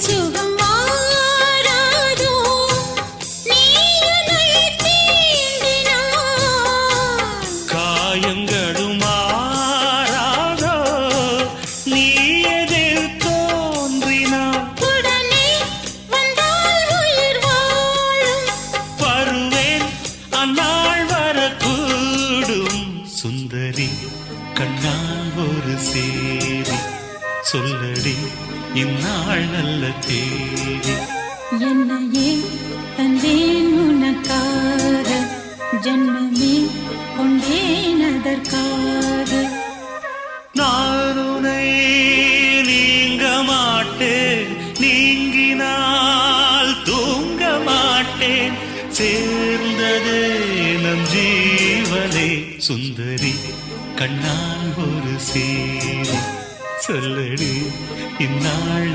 சுகம் மாறாதோ நீ என்னை தீண்டினாய் காயங்களும் மாறாதோ நீ எதில் தோன்றினாய் உடனே வந்தால் உயிர் வாழும் வருவேன் அந்நாள் வரக்கூடும் சுந்தரி கண்ணால் ஒரு சேரி சொல்லடி இந்நாள் நல்ல தேதி என்னையே தந்தேன் உனக்காக ஜன்மமே கொண்டேன் அதற்காக நான் உன்னை நீங்க மாட்டேன் நீங்கினால் தூங்க மாட்டேன் சேர்ந்தது நம் ஜீவனே சுந்தரி கண்ணால் ஒரு சேரி சொல்லடி இந்நாள்